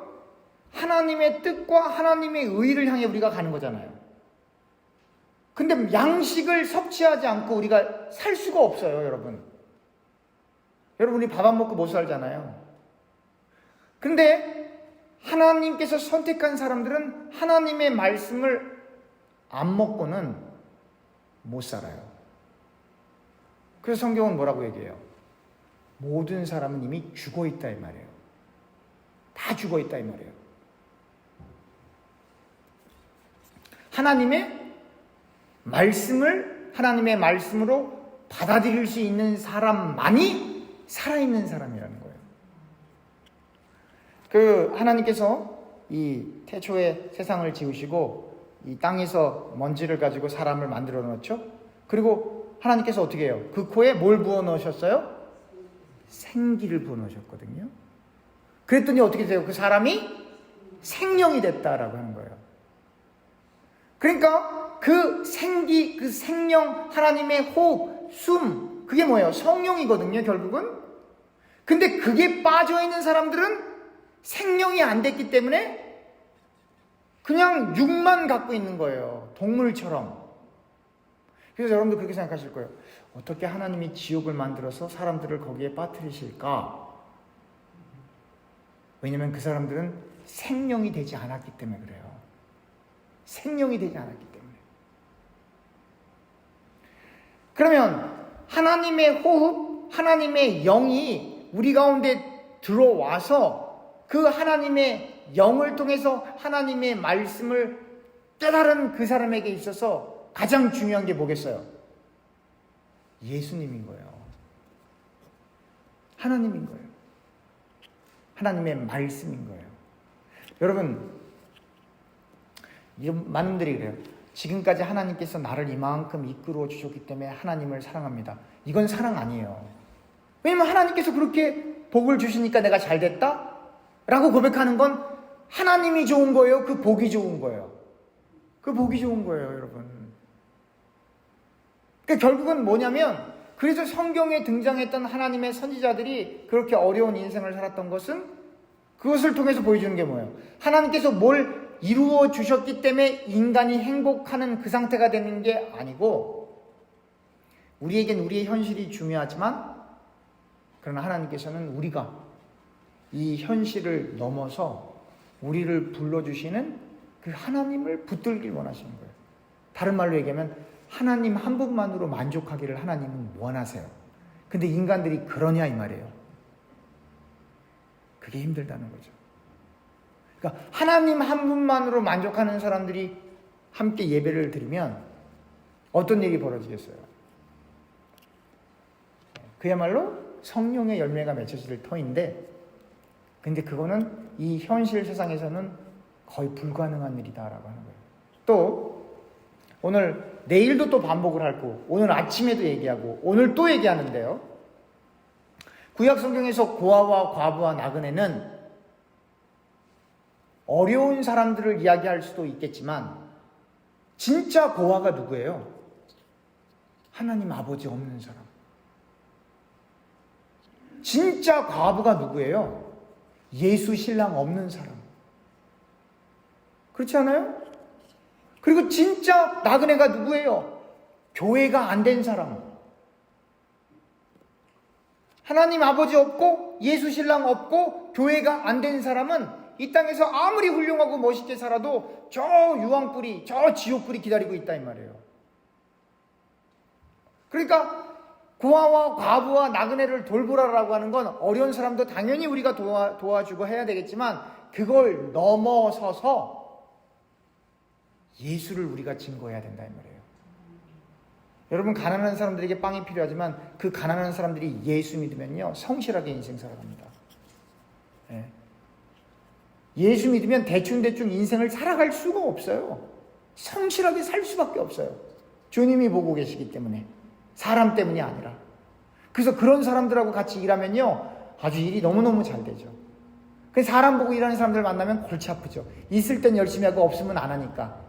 하나님의 뜻과 하나님의 의를 향해 우리가 가는 거잖아요. 근데 양식을 섭취하지 않고 우리가 살 수가 없어요, 여러분. 여러분이 밥 안 먹고 못 살잖아요. 근데 하나님께서 선택한 사람들은 하나님의 말씀을 안 먹고는 못 살아요. 그래서 성경은 뭐라고 얘기해요? 모든 사람은 이미 죽어 있다 이 말이에요. 다 죽어 있다 이 말이에요. 하나님의 말씀을 하나님의 말씀으로 받아들일 수 있는 사람만이 살아있는 사람이라는 거예요. 하나님께서 이 태초에 세상을 지으시고 이 땅에서 먼지를 가지고 사람을 만들어 놓았죠. 그리고 하나님께서 어떻게 해요? 그 코에 뭘 부어 넣으셨어요? 생기를 부어 넣으셨거든요. 그랬더니 어떻게 돼요? 그 사람이 생명이 됐다라고 하는 거예요. 그러니까 그 생기, 그 생명, 하나님의 호흡, 숨, 그게 뭐예요? 성령이거든요, 결국은. 근데 그게 빠져있는 사람들은 생명이 안 됐기 때문에 그냥 육만 갖고 있는 거예요. 동물처럼. 그래서 여러분들 그렇게 생각하실 거예요. 어떻게 하나님이 지옥을 만들어서 사람들을 거기에 빠뜨리실까? 왜냐면 그 사람들은 생명이 되지 않았기 때문에 그래요. 생명이 되지 않았기 때문에. 그러면 하나님의 호흡, 하나님의 영이 우리 가운데 들어와서 그 하나님의 영을 통해서 하나님의 말씀을 깨달은 그 사람에게 있어서 가장 중요한 게 뭐겠어요? 예수님인 거예요. 하나님인 거예요. 하나님의 말씀인 거예요. 여러분, 많은 분들이 그래요. 지금까지 하나님께서 나를 이만큼 이끌어 주셨기 때문에 하나님을 사랑합니다. 이건 사랑 아니에요. 왜냐면 하나님께서 그렇게 복을 주시니까 내가 잘 됐다? 라고 고백하는 건 하나님이 좋은 거예요? 그 복이 좋은 거예요? 그 복이 좋은 거예요, 여러분. 그러니까 결국은 뭐냐면, 그래서 성경에 등장했던 하나님의 선지자들이 그렇게 어려운 인생을 살았던 것은 그것을 통해서 보여주는 게 뭐예요? 하나님께서 뭘 이루어 주셨기 때문에 인간이 행복하는 그 상태가 되는 게 아니고, 우리에겐 우리의 현실이 중요하지만, 그러나 하나님께서는 우리가 이 현실을 넘어서 우리를 불러주시는 그 하나님을 붙들길 원하시는 거예요. 다른 말로 얘기하면 하나님 한 분만으로 만족하기를 하나님은 원하세요. 근데 인간들이 그러냐 이 말이에요. 그게 힘들다는 거죠. 그러니까 하나님 한 분만으로 만족하는 사람들이 함께 예배를 드리면 어떤 일이 벌어지겠어요? 그야말로 성령의 열매가 맺혀질 터인데, 근데 그거는 이 현실 세상에서는 거의 불가능한 일이다라고 하는 거예요. 또 오늘 내일도 또 반복을 하고 오늘 아침에도 얘기하고 오늘 또 얘기하는데요. 구약 성경에서 고아와 과부와 나그네는 어려운 사람들을 이야기할 수도 있겠지만 진짜 고아가 누구예요? 하나님 아버지 없는 사람. 진짜 과부가 누구예요? 예수 신랑 없는 사람. 그렇지 않아요? 그리고 진짜 나그네가 누구예요? 교회가 안 된 사람. 하나님 아버지 없고 예수 신랑 없고 교회가 안 된 사람은 이 땅에서 아무리 훌륭하고 멋있게 살아도 저 유황불이, 저 지옥불이 기다리고 있다 이 말이에요. 그러니까 고아와 과부와 나그네를 돌보라라고 하는 건 어려운 사람도 당연히 우리가 도와주고 해야 되겠지만 그걸 넘어서서 예수를 우리가 증거해야 된다 이 말이에요. 여러분, 가난한 사람들에게 빵이 필요하지만 그 가난한 사람들이 예수 믿으면요 성실하게 인생 살아갑니다. 예수 믿으면 대충대충 인생을 살아갈 수가 없어요. 성실하게 살 수밖에 없어요. 주님이 보고 계시기 때문에, 사람 때문이 아니라. 그래서 그런 사람들하고 같이 일하면요 아주 일이 너무너무 잘 되죠. 그래서 사람 보고 일하는 사람들 만나면 골치 아프죠. 있을 땐 열심히 하고 없으면 안 하니까.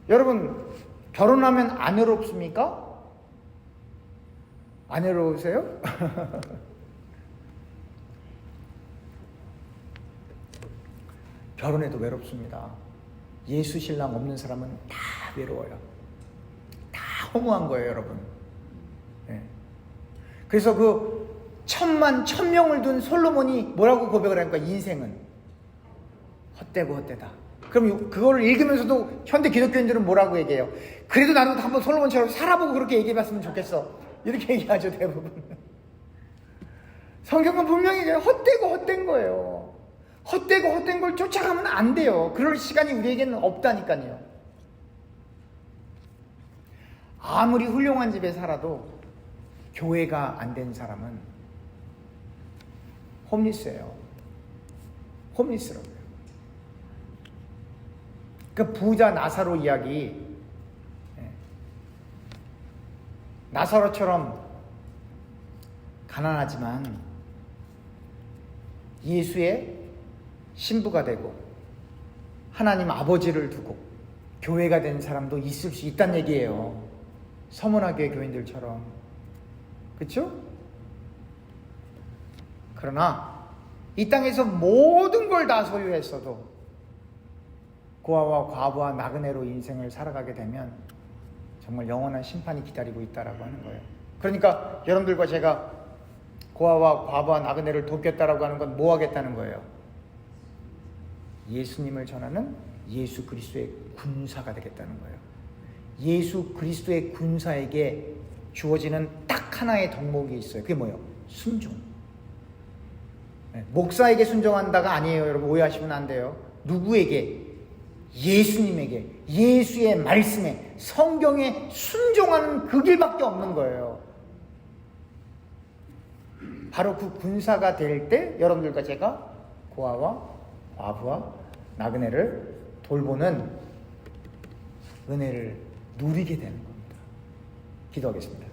여러분, 결혼하면 안 외롭습니까? 안 외로우세요? 결혼해도 외롭습니다. 예수 신랑 없는 사람은 다 외로워요. 다 허무한 거예요, 여러분. 네. 그래서 그 1000명을 둔 솔로몬이 뭐라고 고백을 하니까 인생은 헛되고 헛되다. 그럼 그거를 읽으면서도 현대 기독교인들은 뭐라고 얘기해요? 그래도 나도 한번 솔로몬처럼 살아보고 그렇게 얘기해봤으면 좋겠어. 이렇게 얘기하죠, 대부분. 성경은 분명히 헛되고 헛된 거예요. 헛되고 헛된 걸 쫓아가면 안 돼요. 그럴 시간이 우리에게는 없다니까요. 아무리 훌륭한 집에 살아도 교회가 안 된 사람은 홈리스예요. 홈리스라고요. 그 부자 나사로 이야기, 나사로처럼 가난하지만 예수의 신부가 되고 하나님 아버지를 두고 교회가 된 사람도 있을 수 있다는 얘기예요. 서문화교회 교인들처럼. 그렇죠? 그러나 이 땅에서 모든 걸 다 소유했어도 고아와 과부와 나그네로 인생을 살아가게 되면 정말 영원한 심판이 기다리고 있다라고 하는 거예요. 그러니까 여러분들과 제가 고아와 과부와 나그네를 돕겠다라고 하는 건 뭐 하겠다는 거예요? 예수님을 전하는 예수 그리스도의 군사가 되겠다는 거예요. 예수 그리스도의 군사에게 주어지는 딱 하나의 덕목이 있어요. 그게 뭐예요? 순종. 목사에게 순종한다가 아니에요. 여러분, 오해하시면 안 돼요. 누구에게? 예수님에게, 예수의 말씀에, 성경에 순종하는 그 길밖에 없는 거예요. 바로 그 군사가 될 때 여러분들과 제가 고아와 과부와 나그네를 돌보는 은혜를 누리게 되는 겁니다. 기도하겠습니다.